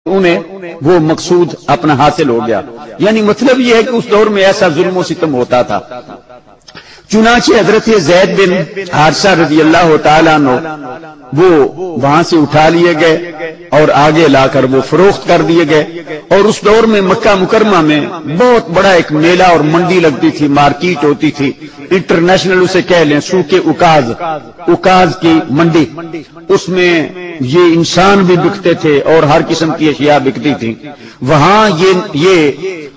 انہیں وہ مقصود اپنا حاصل ہو گیا. یعنی مطلب یہ ہے کہ اس دور میں ایسا ظلم و ستم ہوتا تھا. چنانچہ حضرت زید بن حارثہ رضی اللہ تعالیٰ عنہ وہ وہاں سے اٹھا لیے گئے اور آگے لا کر وہ فروخت کر دیے گئے. اور اس دور میں مکہ مکرمہ میں بہت بڑا ایک میلہ اور منڈی لگتی تھی، مارکیٹ ہوتی تھی، انٹرنیشنل اسے کہہ لیں، سوق اکاز کی منڈی. اس میں یہ انسان بھی بکتے تھے اور ہر قسم کی اشیاء بکتی تھی. وہاں یہ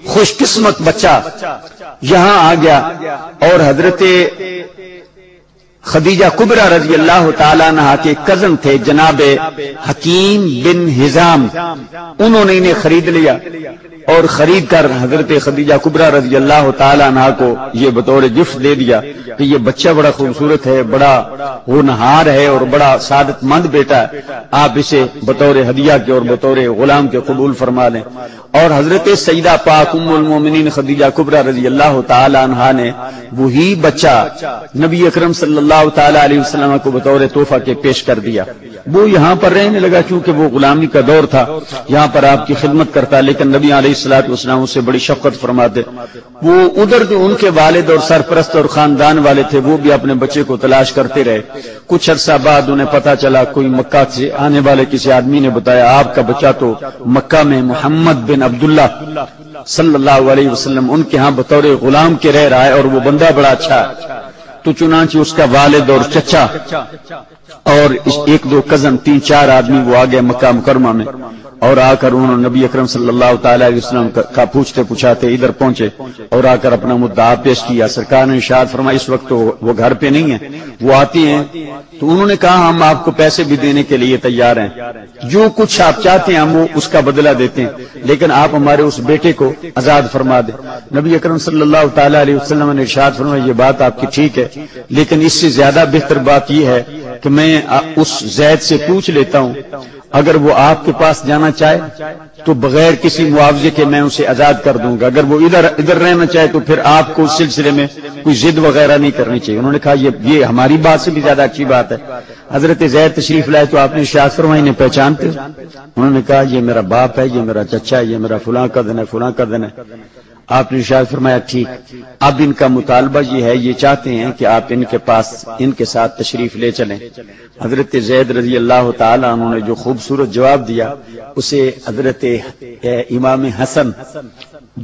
خوش قسمت بچہ یہاں آ گیا اور حضرت خدیجہ کبریٰ رضی اللہ تعالیٰ عنہ کے کزن تھے جناب حکیم بن حزام. انہوں نے انہیں خرید لیا اور خرید کر حضرت خدیجہ کبریٰ رضی اللہ تعالیٰ عنہ کو یہ بطور گفٹ دے دیا کہ یہ بچہ بڑا خوبصورت ہے، بڑا ہونہار ہے اور بڑا سعادت مند بیٹا ہے، آپ اسے بطور ہدیہ کے اور بطور غلام کے قبول فرما لیں. اور حضرت سیدہ پاک ام المومنین خدیجہ کبریٰ رضی اللہ تعالی عنہا نے وہی بچہ نبی اکرم صلی اللہ تعالی علیہ وسلم کو بطور تحفہ کے پیش کر دیا. وہ یہاں پر رہنے لگا چونکہ وہ غلامی کا دور تھا، یہاں پر آپ کی خدمت کرتا، لیکن نبی علیہ الصلوۃ والسلام اس سے بڑی شفقت فرماتے. وہ ادھر جو ان کے والد اور سرپرست اور خاندان والے تھے وہ بھی اپنے بچے کو تلاش کرتے رہے. کچھ عرصہ بعد انہیں پتا چلا، کوئی مکہ سے آنے والے کسی آدمی نے بتایا آپ کا بچہ تو مکہ میں محمد بن عبداللہ صلی اللہ علیہ وسلم ان کے ہاں بطور غلام کے رہ رہا ہے اور وہ بندہ بڑا اچھا ہے. تو چنانچہ اس کا والد اور چچا اور ایک دو کزن 3-4 آدمی وہ آ گئے مکہ مکرمہ میں اور آ کر انہوں نے نبی اکرم صلی اللہ تعالی علیہ وسلم کا پوچھتے پوچھاتے ادھر پہنچے اور آ کر اپنا مدعا پیش کیا. سرکار نے ارشاد فرمایا اس وقت تو وہ گھر پہ نہیں ہے، وہ آتی ہیں. تو انہوں نے کہا ہم آپ کو پیسے بھی دینے کے لیے تیار ہیں، جو کچھ آپ چاہتے ہیں ہم وہ اس کا بدلہ دیتے ہیں، لیکن آپ ہمارے اس بیٹے کو آزاد فرما دیں. نبی اکرم صلی اللہ تعالی علیہ وسلم نے ارشاد فرمایا یہ بات آپ کی ٹھیک ہے، لیکن اس سے زیادہ بہتر بات یہ ہے کہ میں اس زید سے پوچھ لیتا ہوں، اگر وہ آپ کے پاس جانا چاہے تو بغیر کسی معاوضے کے میں اسے آزاد کر دوں گا، اگر وہ ادھر رہنا چاہے تو پھر آپ کو اس سلسلے میں کوئی ضد وغیرہ نہیں کرنی چاہیے. انہوں نے کہا یہ ہماری بات سے بھی زیادہ اچھی بات ہے. حضرت زید تشریف لائے تو آپ نے ارشاد فرمایا انہیں پہچانتے؟ انہوں نے کہا یہ میرا باپ ہے، یہ میرا چچا ہے، یہ میرا فلاں کزن ہے، فلاں کزن ہے. آپ نے ارشاد فرمایا ٹھیک، اب ان کا مطالبہ یہ ہے، یہ چاہتے ہیں کہ آپ ان کے پاس ان کے ساتھ تشریف لے چلیں. حضرت زید رضی اللہ تعالی عنہ نے جو خوبصورت جواب دیا اسے حضرت امام حسن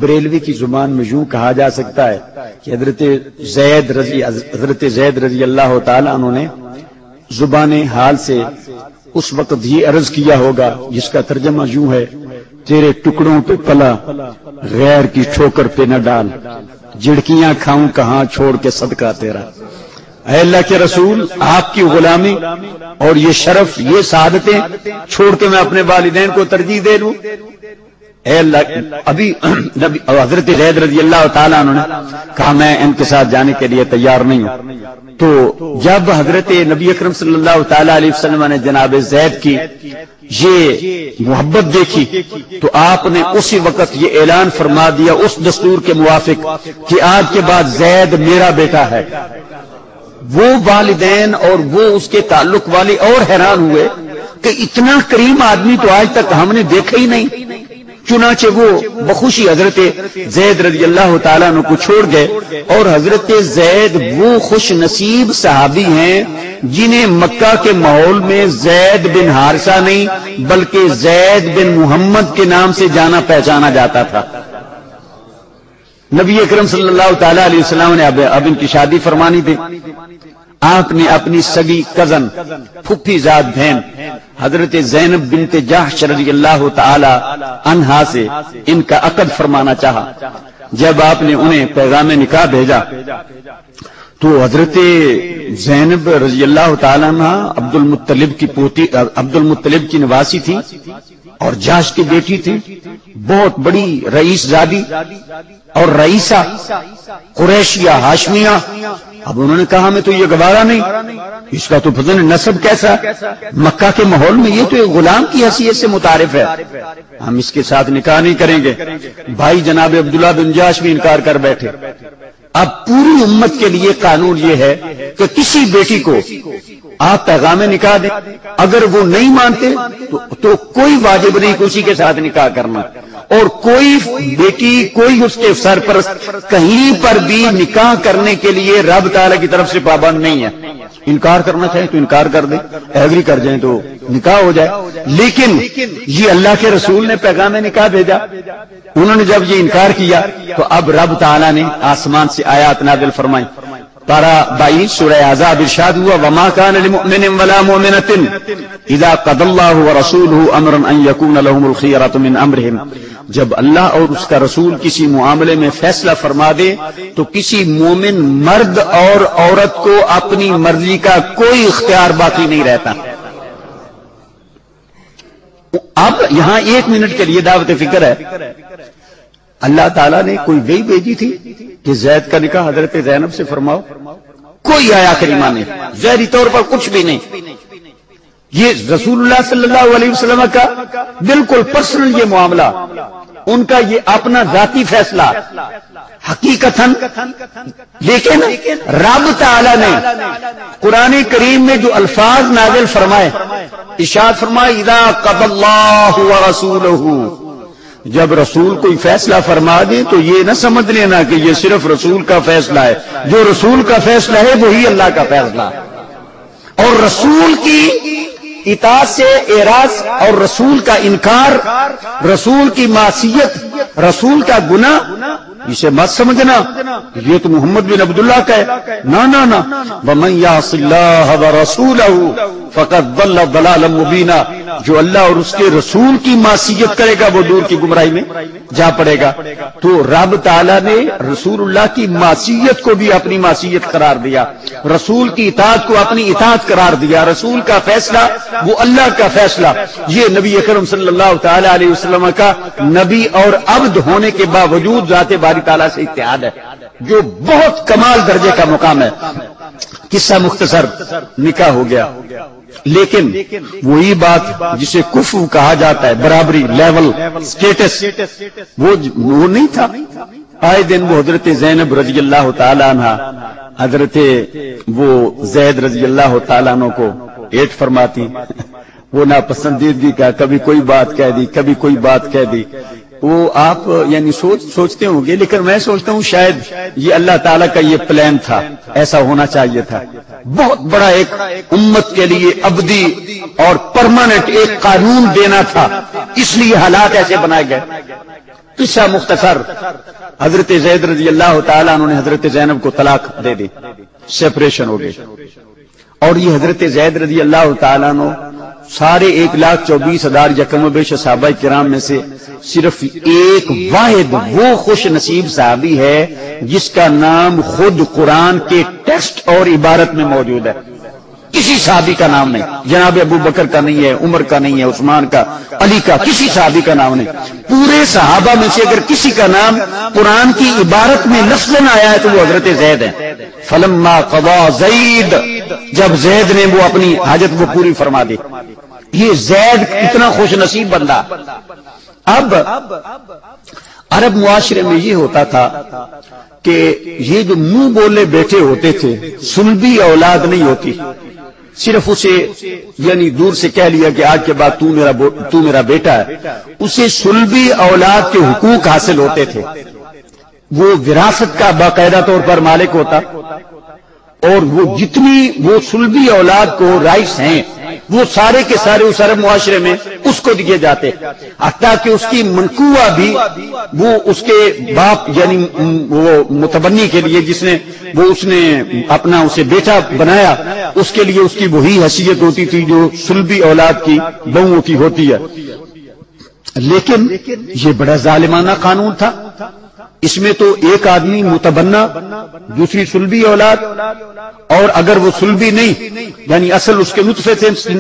بریلوی کی زبان میں یوں کہا جا سکتا ہے کہ حضرت زید رضی اللہ تعالی عنہ نے زبان حال سے اس وقت یہ عرض کیا ہوگا جس کا ترجمہ یوں ہے، تیرے ٹکڑوں پہ پلا غیر کی ٹھوکر پہ نہ ڈال، جھڑکیاں کھاؤں کہاں چھوڑ کے صدقہ تیرا. اے اللہ کے رسول آپ کی غلامی اور یہ شرف یہ سعادتیں چھوڑ کے میں اپنے والدین کو ترجیح دے لوں؟ اے اللہ. ابھی حضرت زید رضی اللہ تعالیٰ عنہ نے کہا میں ان کے ساتھ جانے کے لیے تیار نہیں ہوں. تو جب حضرت نبی اکرم صلی اللہ تعالی علیہ وسلم نے جناب زید کی یہ محبت دیکھی تو آپ نے اسی وقت یہ اعلان فرما دیا اس دستور کے موافق کہ آج کے بعد زید میرا بیٹا ہے. وہ والدین اور وہ اس کے تعلق والے اور حیران ہوئے کہ اتنا کریم آدمی تو آج تک ہم نے دیکھا ہی نہیں. چنانچہ وہ بخوشی حضرت زید رضی اللہ تعالیٰ عنہ کو چھوڑ گئے اور حضرت زید وہ خوش نصیب صحابی ہیں جنہیں مکہ کے ماحول میں زید بن حارثہ نہیں بلکہ زید بن محمد کے نام سے جانا پہچانا جاتا تھا. نبی اکرم صلی اللہ تعالی علیہ وسلم نے اب ان کی شادی فرمانی تھی. آپ نے اپنی سگی کزن پھپھی زاد بہن حضرت زینب بنت جحش رضی اللہ تعالی عنہا سے ان کا عقد فرمانا چاہا. جب آپ نے انہیں پیغام نکاح بھیجا تو حضرت زینب رضی اللہ تعالی عنہ عبد المطلب کی نواسی تھی اور جحش کی بیٹی تھی، بہت بڑی رئیس زادی اور رئیسہ قریشیہ ہاشمیہ. اب انہوں نے کہا ہمیں تو یہ گوارا نہیں، اس کا تو پتہ نہیں نسب کیسا، مکہ کے ماحول میں یہ تو ایک غلام کی حیثیت سے متعارف ہے، ہم اس کے ساتھ نکاح نہیں کریں گے. بھائی جناب عبداللہ بن جحش بھی انکار کر بیٹھے. اب پوری امت کے لیے قانون یہ ہے کہ کسی بیٹی کو آپ پیغام نکاح دیں. اگر وہ نہیں مانتے تو کوئی واجب نہیں کہ اسی کے ساتھ نکاح کرنا. اور کوئی بیٹی کوئی اس کے سرپرست کہیں پر بھی نکاح کرنے کے لیے رب تعالیٰ کی طرف سے پابند نہیں ہے. انکار کرنا چاہیں تو انکار کر دیں, ایگری کر جائیں تو نکاح ہو جائے. لیکن یہ اللہ کے رسول نے پیغام نکاح بھیجا, انہوں نے جب یہ انکار کیا تو اب رب تعالیٰ نے آسمان سے آیات نازل فرمائی. پارہ 22 سورہ احزاب ارشاد ہوا وما كان لمؤمن ولا مؤمنة اذا قضى الله ورسوله امرا ان يكون لهم الخيرة من امرهم. جب اللہ اور اس کا رسول کسی معاملے میں فیصلہ فرما دے تو کسی مومن مرد اور عورت کو اپنی مرضی کا کوئی اختیار باقی نہیں رہتا. اب یہاں 1 منٹ کے لیے دعوت فکر ہے. اللہ تعالیٰ نے کوئی وحی بھیجی تھی کہ زید کا نکاح حضرت زینب سے فرماؤ؟ کوئی آیا کریمہ نہیں, ظاہری طور پر کچھ بھی نہیں. یہ رسول اللہ صلی اللہ علیہ وسلم کا بالکل پرسنل یہ معاملہ, ان کا یہ اپنا ذاتی فیصلہ حقیقتاً. لیکن رب تعالیٰ نے قرآن کریم میں جو الفاظ نازل فرمائے, ارشاد فرمائے اذا قضى اللہ ورسولہ, جب رسول کوئی فیصلہ فرما دے تو یہ نہ سمجھ لینا کہ یہ صرف رسول کا فیصلہ ہے. جو رسول کا فیصلہ ہے وہی اللہ کا فیصلہ ہے. اور رسول کی اطاعت سے اعراض اور رسول کا انکار, رسول کی معصیت, رسول کا گناہ, اسے مت سمجھنا یہ تو محمد بن عبداللہ کا ہے. نہ ومن یعص اللہ ورسولہ فقد ضل ضلالا مبینا. جو اللہ اور اس کے رسول کی معصیت کرے گا وہ دور کی گمراہی میں جا پڑے گا. تو رب تعالیٰ نے رسول اللہ کی معصیت کو بھی اپنی معصیت قرار دیا, رسول کی اطاعت کو اپنی اطاعت قرار دیا. رسول کا فیصلہ وہ اللہ کا فیصلہ. یہ نبی اکرم صلی اللہ تعالی علیہ وسلم کا نبی اور عبد ہونے کے باوجود ذات باری تعالیٰ سے اتحاد ہے, جو بہت کمال درجے کا مقام ہے. قصہ مختصر, نکاح ہو گیا. لیکن وہی بات جسے کفو کہا جاتا ہے, برابری, لیول, سٹیٹس, وہ نہیں تھا. آئے دن وہ حضرت زینب رضی اللہ تعالیٰ عنہ حضرت وہ زید رضی اللہ تعالیٰ عنہ کو ایٹ فرماتی. وہ ناپسندیدگی کا کبھی کوئی بات کہہ دی, کبھی کوئی بات کہہ دی. وہ آپ یعنی سوچتے ہوں گے, لیکن میں سوچتا ہوں شاید یہ اللہ تعالیٰ کا یہ پلان تھا, ایسا ہونا چاہیے تھا. بہت بڑا ایک امت کے لیے ابدی اور پرماننٹ ایک قانون دینا تھا, اس لیے حالات ایسے بنائے گئے. قصہ مختصر, حضرت زید رضی اللہ تعالیٰ انہوں نے حضرت زینب کو طلاق دے دی, سیپریشن ہو گئی. اور یہ حضرت زید رضی اللہ تعالیٰ عنہ سارے 1,24,000 یکم و بیش صحابہ کرام میں سے صرف ایک واحد وہ خوش نصیب صحابی ہے جس کا نام خود قرآن کے ٹیکسٹ اور عبارت میں موجود ہے. کسی صحابی کا نام نہیں, جناب ابو بکر کا نہیں ہے, عمر کا نہیں ہے, عثمان کا, علی کا, کسی صحابی کا نام نہیں. پورے صحابہ میں سے اگر کسی کا نام قرآن کی عبارت میں لفظاً آیا ہے تو وہ حضرت زید ہیں. فلما قضا زید, جب زید نے وہ اپنی حاجت وہ پوری فرما دی. یہ زید کتنا خوش نصیب بندہ. اب عرب معاشرے میں یہ ہوتا تھا کہ یہ جو منہ بولے بیٹے ہوتے تھے, سلبی اولاد نہیں ہوتی, صرف اسے یعنی دور سے کہہ لیا کہ آج کے بعد تو میرا بیٹا ہے, اسے سلبی اولاد کے حقوق حاصل ہوتے تھے. وہ وراثت کا باقاعدہ طور پر مالک ہوتا, اور وہ جتنی وہ سلبی اولاد کو رائٹس ہیں وہ سارے کے سارے اس عرب معاشرے میں اس کو دیے جاتے, حتیٰ کہ اس کی منقوہ بھی وہ اس کے باپ یعنی وہ متبنی کے لیے جس نے وہ اس نے اپنا اسے بیٹا بنایا, اس کے لیے اس کی وہی حیثیت ہوتی تھی جو سلبی اولاد کی بہوؤں کی ہوتی ہے. لیکن یہ بڑا ظالمانہ قانون تھا. اس میں تو ایک آدمی متبنا, دوسری سلبی اولاد, اور اگر وہ سلبی نہیں یعنی اصل اس کے نطفے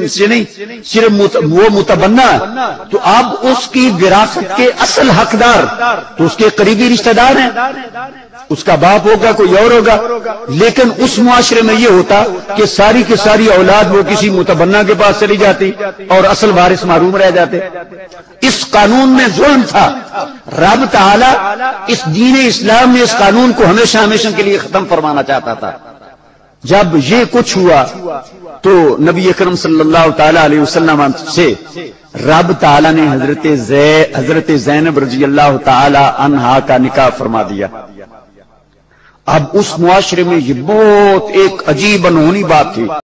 سے نہیں, صرف وہ متبنا ہے, تو اب اس کی وراثت کے اصل حقدار تو اس کے قریبی رشتہ دار ہیں, اس کا باپ ہوگا, کوئی اور ہوگا. لیکن اس معاشرے میں یہ ہوتا کہ ساری کی ساری اولاد وہ کسی متبنا کے پاس چلی جاتی اور اصل وارث محروم رہ جاتے. اس قانون میں ظلم تھا. رب تعالیٰ اس دین اسلام میں اس قانون کو ہمیشہ ہمیشہ کے لیے ختم فرمانا چاہتا تھا. جب یہ کچھ ہوا تو نبی اکرم صلی اللہ تعالی علیہ وسلم سے رب تعالی نے حضرت زینب رضی اللہ تعالی عنہا کا نکاح فرما دیا۔ اب اس معاشرے میں یہ بہت ایک عجیب انہونی بات تھی۔